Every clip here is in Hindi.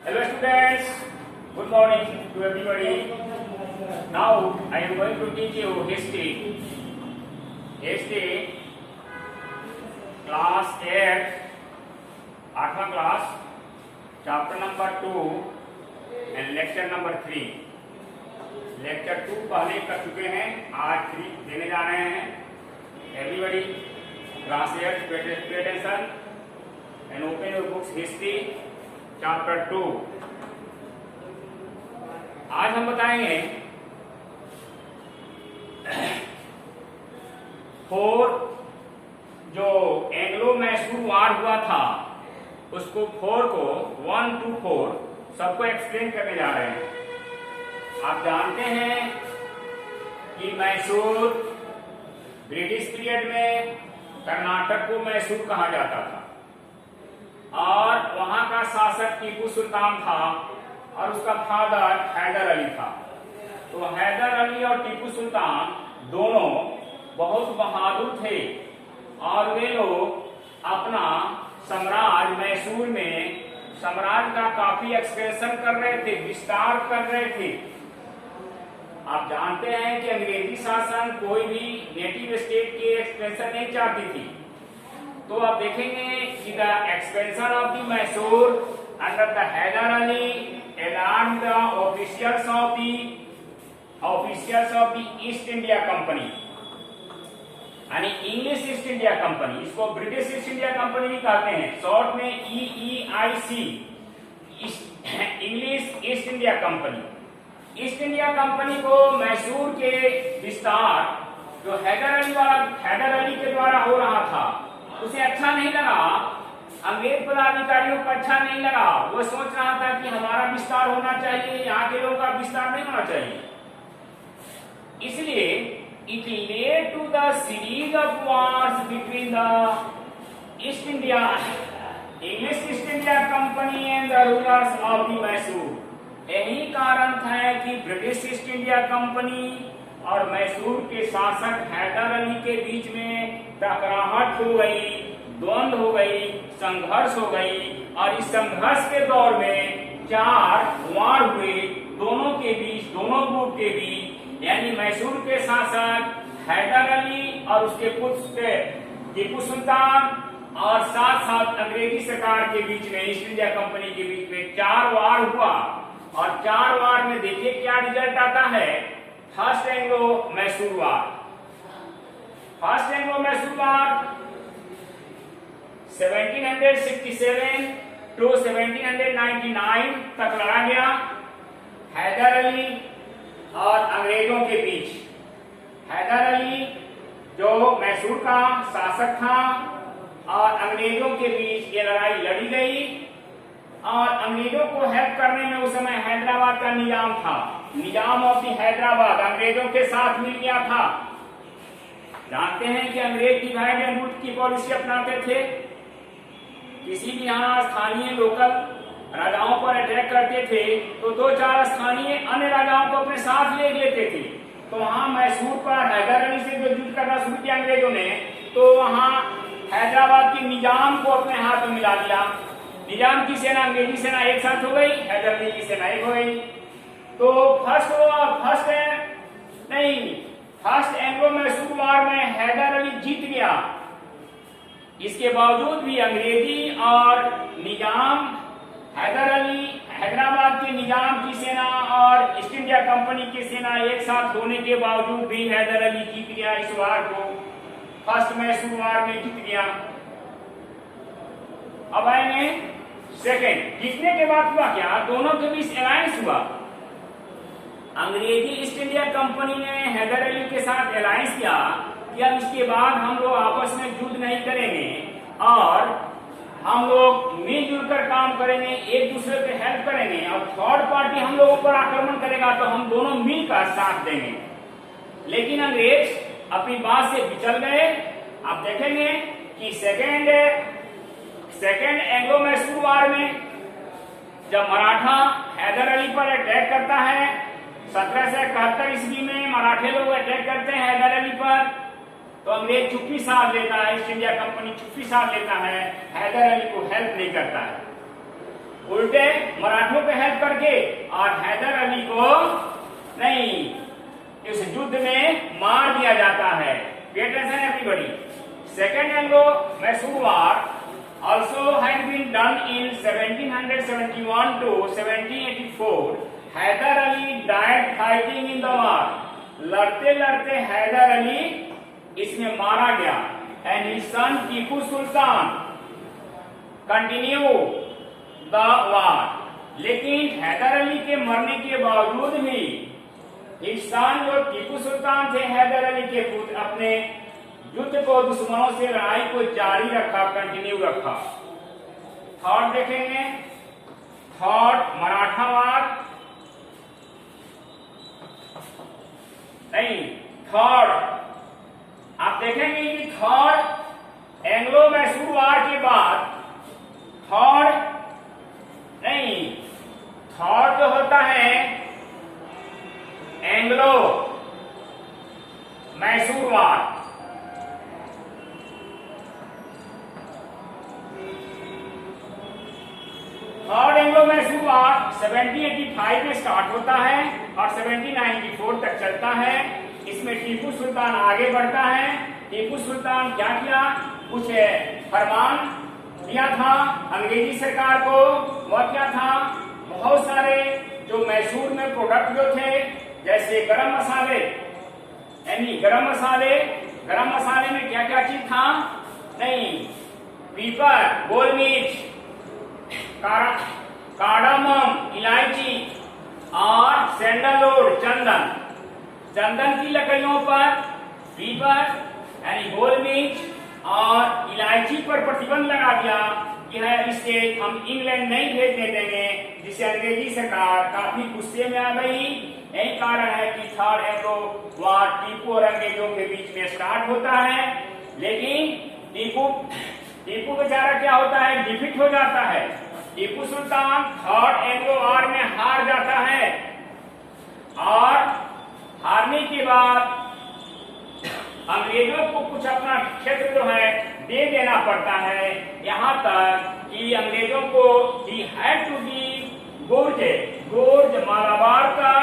Hello students, good morning to everybody. Now I am going to teach you history. History class 8, 8वां class, chapter number 2 and lecture number 3. Lecture 2 पहले कर चुके हैं, आज 3 देने जा रहे हैं. Everybody, class 8, pay attention and open your books. History chapter 2. आज हम बताएंगे जो एंग्लो मैसूर वार हुआ था उसको 4 को 1 to 4 सबको एक्सप्लेन करने जा रहे हैं. आप जानते हैं कि मैसूर ब्रिटिश पीरियड में कर्नाटक को मैसूर कहा जाता था और वहां का शासक टीपू सुल्तान था और उसका फादर हैदर अली था. तो हैदर अली और टीपू सुल्तान दोनों बहुत बहादुर थे और वे लोग अपना साम्राज्य मैसूर में साम्राज्य का काफी एक्सपेंशन कर रहे थे, विस्तार कर रहे थे. आप जानते हैं कि अंग्रेजी शासन कोई भी नेटिव स्टेट के एक्सपेंशन नहीं चाहती थी. तो आप देखेंगे कि the expansion of the Mysore under the Hyder Ali alarm the officials of the East India Company यानी इंग्लिश ईस्ट इंडिया कंपनी. इसको ब्रिटिश ईस्ट इंडिया कंपनी भी कहते हैं, शॉर्ट में EEIC, English East India Company. East India Company को मैसूर के विस्तार जो हैदर अली के द्वारा हो रहा था उसे अच्छा नहीं लगा. अंग्रेज पदाधिकारियों को अच्छा नहीं लगा. वो सोच रहा था कि हमारा विस्तार होना चाहिए, यहाँ के लोगों का विस्तार नहीं होना चाहिए. इसलिए it led to the series of wars between the East India English East India Company and the rulers of the Mysore. यही कारण है कि ब्रिटिश ईस्ट इंडिया कंपनी और मैसूर के शासक हैदर अली के बीच में टकराहट हो गई, द्वंद्व हो गई, संघर्ष हो गई. और इस संघर्ष के दौर में 4 वार हुए दोनों ग्रुप के बीच, यानी मैसूर के शासक हैदर अली और उसके पुत्र टीपू सुल्तान और साथ साथ अंग्रेजी सरकार के बीच में, ईस्ट इंडिया कंपनी के बीच में 4 वार हुआ. और 4 वार में देखिए क्या रिजल्ट आता है. First Anglo Mysore war 1767 to 1799 तक लड़ा गया हैदर अली और अंग्रेजों के बीच. हैदर अली जो मैसूर का शासक था और अंग्रेजों के बीच ये लड़ाई लड़ी गई. और अंग्रेजों को हेल्प करने में उस समय हैदराबाद का निजाम था. निजाम ऑफ द हैदराबाद अंग्रेजों के साथ मिल गया था. जानते हैं कि अंग्रेज डिवाइड एंड रूल की पॉलिसी अपनाते थे. किसी भी यहाँ स्थानीय लोकल राजाओं पर अटैक करते थे तो 2-4 स्थानीय अन्य राजाओं को अपने साथ ले लेते थे. तो वहां मैसूर पर हैदर अली से जो युद्ध करना शुरू किया अंग्रेजों ने, तो वहां हैदराबाद के निजाम को अपने हाथ में मिला लिया. निजाम की सेना अंग्रेजी सेना एक साथ हो गई, हैदर अली की सेना एक हो गई. तो फर्स्ट एंग्लो मैसूर वार में हैदर अली जीत गया. इसके बावजूद भी अंग्रेजी और निजाम हैदर अली हैदराबाद के निजाम की सेना और ईस्ट इंडिया कंपनी की सेना एक साथ होने के बावजूद भी हैदर अली जीत गया. इस वार को फर्स्ट मैसूर वार में जीत गया. अब आएंगे सेकेंड. जीतने के बाद हुआ क्या, दोनों के बीच अलायंस हुआ. अंग्रेजी ईस्ट इंडिया कंपनी ने हैदर अली के साथ अलायंस किया कि अब इसके बाद हम लोग आपस में युद्ध नहीं करेंगे और हम लोग मिलजुल कर काम करेंगे, एक दूसरे पे हेल्प करेंगे. और थर्ड पार्टी हम लोगों पर आक्रमण करेगा तो हम दोनों मिलकर साथ देंगे. लेकिन अंग्रेज अपनी बात से विचल गए. आप देखेंगे कि सेकेंड एंग्लो मैसूर वार में जब मराठा हैदर अली पर अटैक करता है 1771 ईस्वी में मराठे लोग अटैक करते हैं हैदर अली पर, तो अंग्रेज चुप्पी साध लेता है, ईस्ट इंडिया कंपनी चुप्पी साध लेता है, हैदर अली को हेल्प नहीं करता है. उल्टे मराठों करके और हैदर अली को नहीं इस युद्ध में मार दिया जाता है। Pay attention everybody. Second एंग्लो-मैसूर war also had been done in 1771 to 1784. Haider Ali died fighting in the war. लड़ते लड़ते हैदर अली इसमें मारा गया। And his son Tipu Sultan continue the war. लेकिन हैदर अली के मरने के बावजूद भी his son जो टीपू सुल्तान थे हैदर अली के पुत्र अपने युद्ध को दुश्मनों से लड़ाई को जारी रखा, कंटिन्यू रखा। थर्ड देखेंगे, थर्ड मराठा वार नहीं, थर्ड आप देखेंगे कि थर्ड एंग्लो मैसूर वार के बाद थर्ड नहीं, थर्ड जो होता है एंग्लो मैसूर वार, थर्ड एंग्लो मैसूर वार 1785 में स्टार्ट होता है और 1794 तक चलता है। इसमें टीपू सुल्तान आगे बढ़ता है। टीपू सुल्तान क्या किया, कुछ फरमान दिया था अंग्रेजी सरकार को। वह क्या था, बहुत सारे जो मैसूर में प्रोडक्ट जो थे जैसे गरम मसाले, यानी गरम मसाले में क्या क्या चीज था, नहीं पीपर, गोल मिर्च, कार्डामम इलायची और सैंडलवुड चंदन की लकड़ियों पर पीपर यानी गोल मिर्च और इलायची पर प्रतिबंध लगा दिया कि है इसे हम इंग्लैंड नहीं भेजने देंगे, जिससे अंग्रेजी सरकार काफी गुस्से में आ गई। यही कारण है कि थर्ड एंग्लो वार टीपू और अंग्रेजों के बीच में स्टार्ट होता है। लेकिन टीपू बेचारा क्या होता है, डिफीट हो जाता है। टीपू सुल्तान थर्ड एंग्लो वार में हार जाता है और हारने के बाद अंग्रेजों को कुछ अपना क्षेत्र जो है दे देना पड़ता है। यहाँ तक कि अंग्रेजों को ही had to give Coorg, Malabar का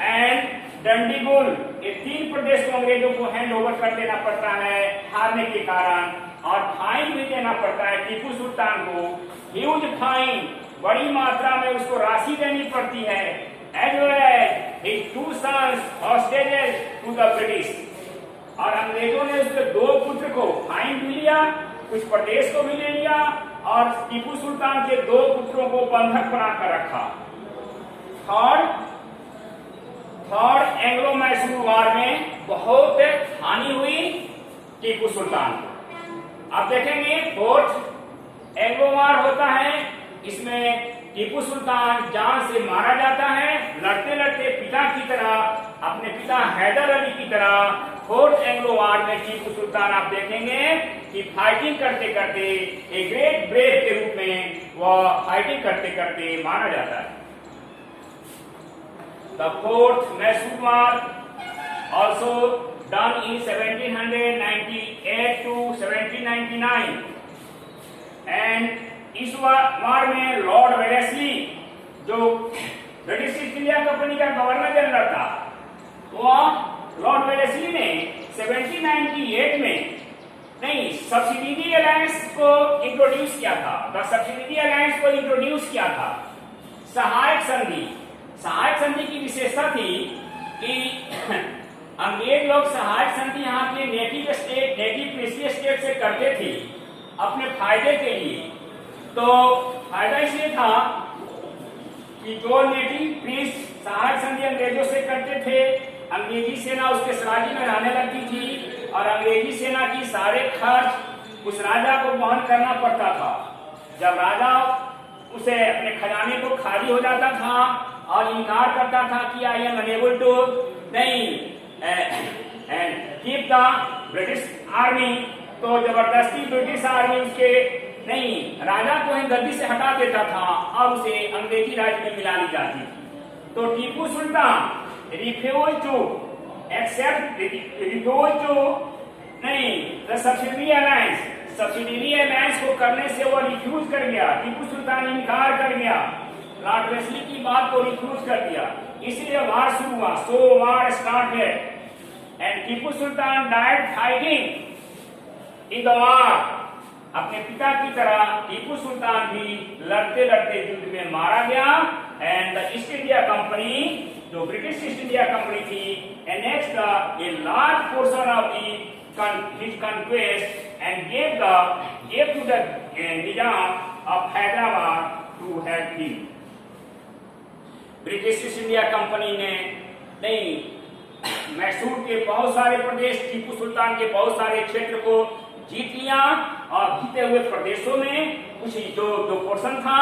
एंड डंडीगुल, ये 3 प्रदेश को अंग्रेजों को हैंड ओवर कर देना पड़ता है हारने के कारण, और फाइन भी देना पड़ता है टीपू सुल्तान को, ह्यूज फाइन, बड़ी मात्रा में उसको राशि देनी पड़ती है। As well as his 2 sons hostages to the British, और अंग्रेजों ने उसके 2 पुत्र को फाइन भी लिया, कुछ प्रदेश को भी ले लिया और टीपू सुल्तान के 2 पुत्रों को बंधक बनाकर रखा। थर्ड एंग्लो मैसूर वार में बहुत हानि हुई टीपू सुल्तान को। आप देखेंगे फोर्थ एंग्लो वार होता है, इसमें टीपू सुल्तान जान से मारा जाता है, लड़ते लड़ते पिता की तरह, अपने पिता हैदर अली की तरह। फोर्थ एंग्लो वार में टीपू सुल्तान आप देखेंगे कि फाइटिंग करते करते एक ग्रेट ब्रेव के रूप में वह फाइटिंग करते करते मारा जाता है। The fourth Mysore war also done in 1798 to 1799 and इस वार में लॉर्ड वेलेस्ली जो ब्रिटिश ईस्ट इंडिया कंपनी का गवर्नर जनरल था, वह लॉर्ड वेलेस्ली ने 1798 में नहीं सब्सिडी अलायंस को इंट्रोड्यूस किया था। द सब्सिडी अलायंस को इंट्रोड्यूस किया था। सहायक संधि की विशेषता थी कि अंग्रेज लोग सहायक संधि यहाँ के नेटिव कृषि स्टेट से करते थे अपने फायदे के लिए। तो फायदा इसलिए था कि जो नेटिव प्रिंस सहायक संधि अंग्रेजों से करते थे, अंग्रेजी सेना उसके सराजी में रहने लगती थी और अंग्रेजी सेना की सारे खर्च उस राजा को वहन करना पड़ता था। जब राजा उसे अपने खजाने को खाली हो जाता था और इनकार करता था कि आई एम अनेबल टू नहीं कीप द ब्रिटिश आर्मी, तो जबरदस्ती ब्रिटिश आर्मी उसके नहीं राजा को ही गद्दी से हटा देता था और उसे अंग्रेजी राज में मिला ली जाती थी। तो Tipu Sultan refuse to accept नहीं द सब्सिडी अलायंस को करने से वो रिफ्यूज कर गया, टीपू सुल्तान इनकार कर गया। लॉर्ड वेस्ली की बात को रिफ्यूज कर दिया, इसलिए वार शुरू हुआ। So war started and Tipu Sultan died fighting in the war. अपने पिता की तरह टीपू सुल्तान भी लड़ते लड़ते युद्ध में मारा गया। And the East India company, जो ब्रिटिश ईस्ट इंडिया कंपनी थी, annexed a large portion of his conquest and gave to the Nizam of Hyderabad to help him। British East India company ने नहीं मैसूर के बहुत सारे प्रदेश, टीपू सुल्तान के बहुत सारे क्षेत्र को जीत लिया और जीते हुए प्रदेशों में कुछ जो पोर्शन था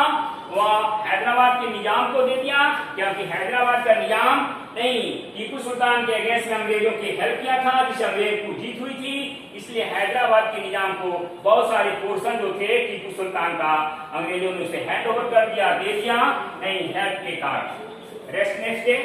वह हैदराबाद के निजाम को दे दिया, क्योंकि हैदराबाद का निजाम नहीं टीपू सुल्तान के अगेंस्ट में अंग्रेजों की हेल्प किया था, जिससे अंग्रेज को जीत हुई थी। इसलिए हैदराबाद के निजाम को बहुत सारे पोर्शन जो थे टीपू सुल्तान का, अंग्रेजों ने उसे हैंड ओवर कर दिया, दे दिया नहीं हेल्प के कारण। Rest next day.